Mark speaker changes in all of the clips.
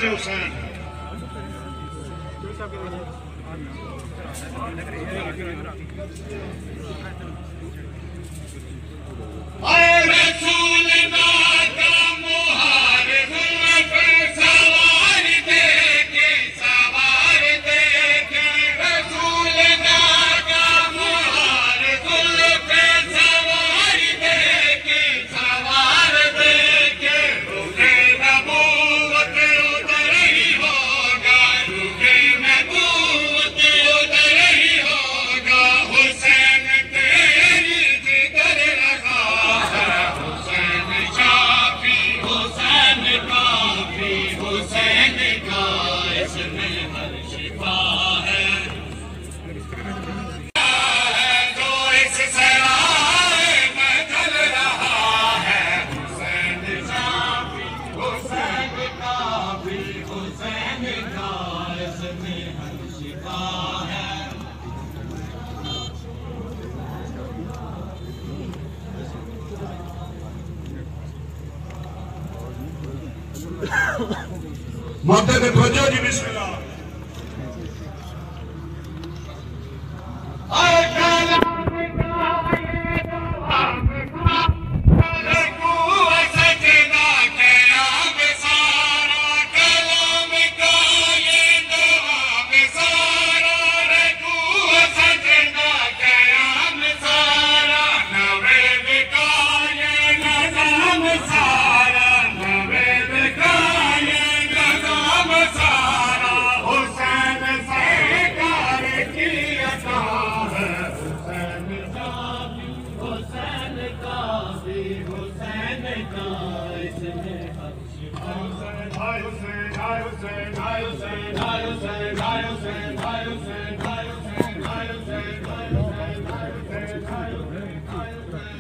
Speaker 1: हुसैन मदद तवज्जो जी बिस्मिल्लाह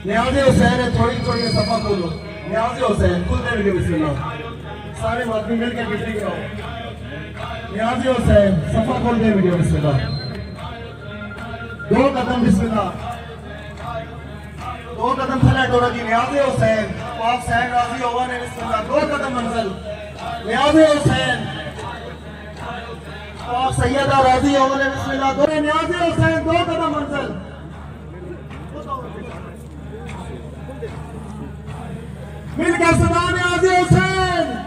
Speaker 1: न्याज़े हुसैन है थोड़ी थोड़ी सफा खोलो न्याज़े हुसैन खुद ने वीडियो बिस्मिल्लाह सारे आदमी मिलकर बिजली कराओ न्याज़े हुसैन सफा खोल दे वीडियो बिस्मिल्लाह दो कदम बिस्मिल्लाह दो कदम थले टोरा की न्याज़े हुसैन आप सैन राजी होगा ने बिस्मिल्लाह दो कदम मंजिल न्याज़े हुसैन आप सैयदा राजी होगा ने बिस्मिल्लाह दो न्याज़े हुसैन दो कदम मंजिल मिलकर सदा न्याज़े हुसैन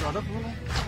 Speaker 2: ज्यादा